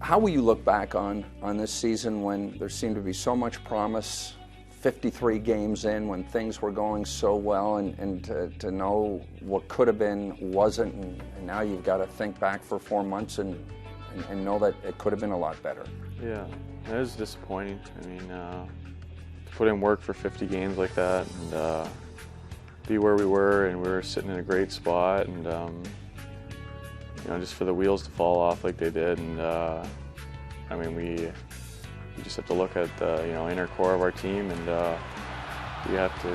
How will you look back on this season when there seemed to be so much promise, 53 games in, when things were going so well, and to know what could have been wasn't, and now you've got to think back for 4 months and know that it could have been a lot better? Yeah, it was disappointing. I mean, to put in work for 50 games like that and be where we were, and we were sitting in a great spot, and you know, just for the wheels to fall off like they did, and I mean, we just have to look at the inner core of our team, and we have to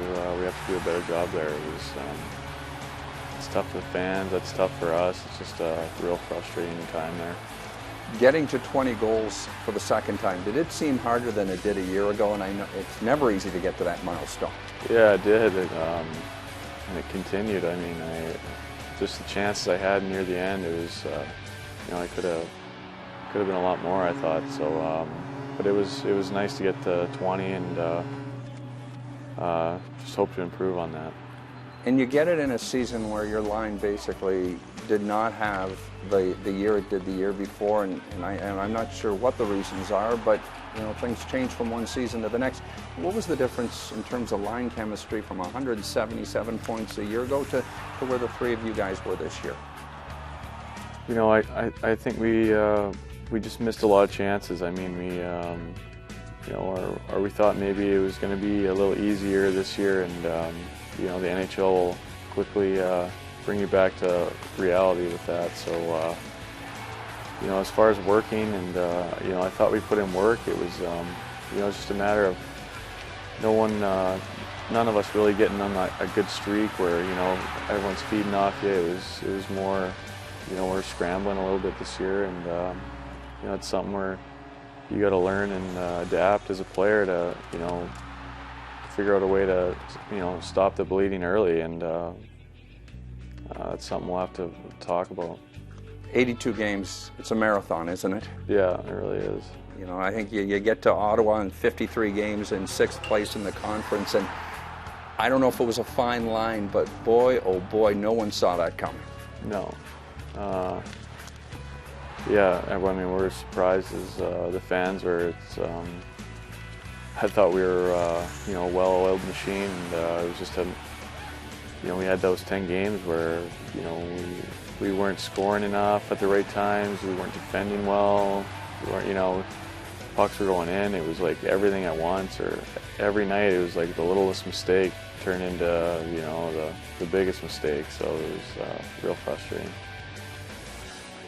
do a better job there. It's tough for the fans. That's tough for us. It's just a real frustrating time there. Getting to 20 goals for the second time, did it seem harder than it did a year ago? And I know it's never easy to get to that milestone. Yeah, it did, and it continued. I mean, just the chances I had near the end, it was, I could have been a lot more, I thought. So, but it was nice to get to 20, and just hope to improve on that. And you get it in a season where your line basically did not have the year it did the year before, and I'm not sure what the reasons are, but things change from one season to the next. What was the difference in terms of line chemistry from 177 points a year ago to where the three of you guys were this year? I think we just missed a lot of chances. I mean, or we thought maybe it was going to be a little easier this year, and the NHL will quickly bring you back to reality with that. So, as far as working, and I thought we put in work. It was, it's just a matter of none of us really getting on a good streak where everyone's feeding off you. It was more, we're scrambling a little bit this year, and it's something where you got to learn and adapt as a player to figure out a way to stop the bleeding early, and that's something we'll have to talk about. 82 games, it's a marathon, isn't it? Yeah, it really is. I think you get to Ottawa in 53 games in 6th place in the conference, and I don't know if it was a fine line, but boy, oh boy, no one saw that coming. No. Yeah, I mean, we're as surprised as the fans were. I thought we were, a well-oiled machine, and it was just we had those 10 games where, we weren't scoring enough at the right times, we weren't defending well, we weren't, pucks were going in. It was like everything at once, or every night it was like the littlest mistake turned into, the biggest mistake. So it was real frustrating.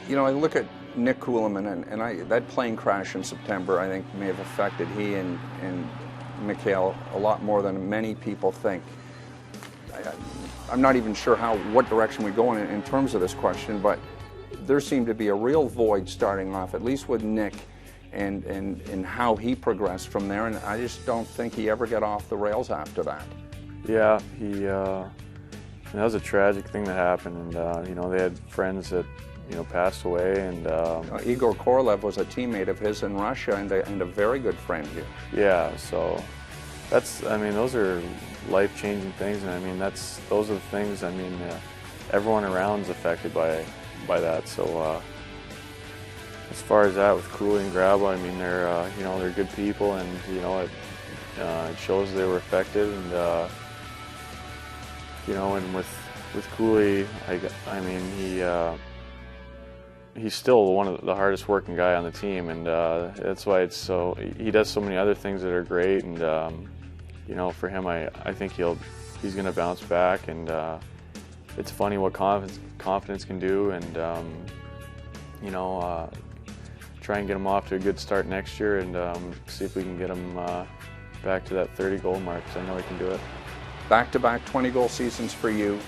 I look at Nick Kuleman, and that plane crash in September, I think, may have affected he and Mikhail a lot more than many people think. I'm not even sure what direction we go in terms of this question, but there seemed to be a real void starting off, at least with Nick, and how he progressed from there, and I just don't think he ever got off the rails after that. Yeah, that was a tragic thing that happened, and they had friends that passed away, and Igor Korolev was a teammate of his in Russia, and a very good friend here. Yeah, so those are life-changing things, and I mean those are the things. I mean, everyone around is affected by that. So as far as that with Cooley and Graba, I mean they're good people, and it shows they were affected, and and with Cooley, I mean he's still one of the hardest working guy on the team, and that's why he does so many other things that are great, and for him, I think he's going to bounce back, and it's funny what confidence can do, and try and get him off to a good start next year, and see if we can get him back to that 30-goal mark, because I know he can do it. Back-to-back 20-goal seasons for you.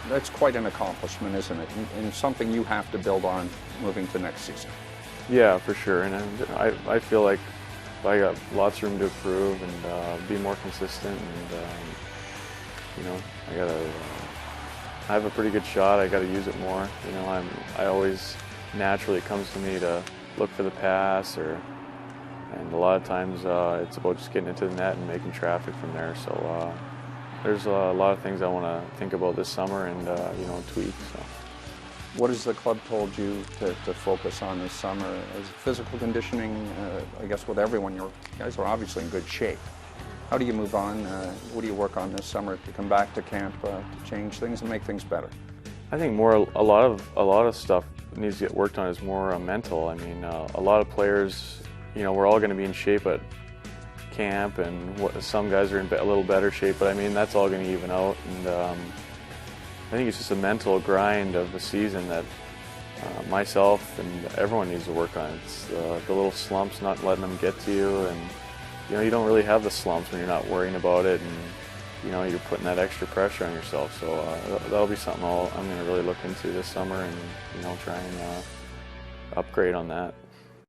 That's quite an accomplishment, isn't it? And something you have to build on moving to next season. Yeah, for sure. And I feel like I got lots of room to improve and be more consistent. And I have a pretty good shot. I got to use it more. I always naturally it comes to me to look for the pass, and a lot of times it's about just getting into the net and making traffic from there. So. There's a lot of things I want to think about this summer and tweak. So. What has the club told you to focus on this summer? As physical conditioning, I guess with everyone, you guys are obviously in good shape. How do you move on? What do you work on this summer to come back to camp, to change things and make things better? I think a lot of stuff needs to get worked on is more mental. I mean, a lot of players, we're all going to be in shape at camp, and some guys are in a little better shape, but I mean, that's all going to even out. And I think it's just a mental grind of the season that myself and everyone needs to work on. It's the little slumps, not letting them get to you, and you don't really have the slumps when you're not worrying about it, and you're putting that extra pressure on yourself. So that'll be something I'm going to really look into this summer, and try and upgrade on that.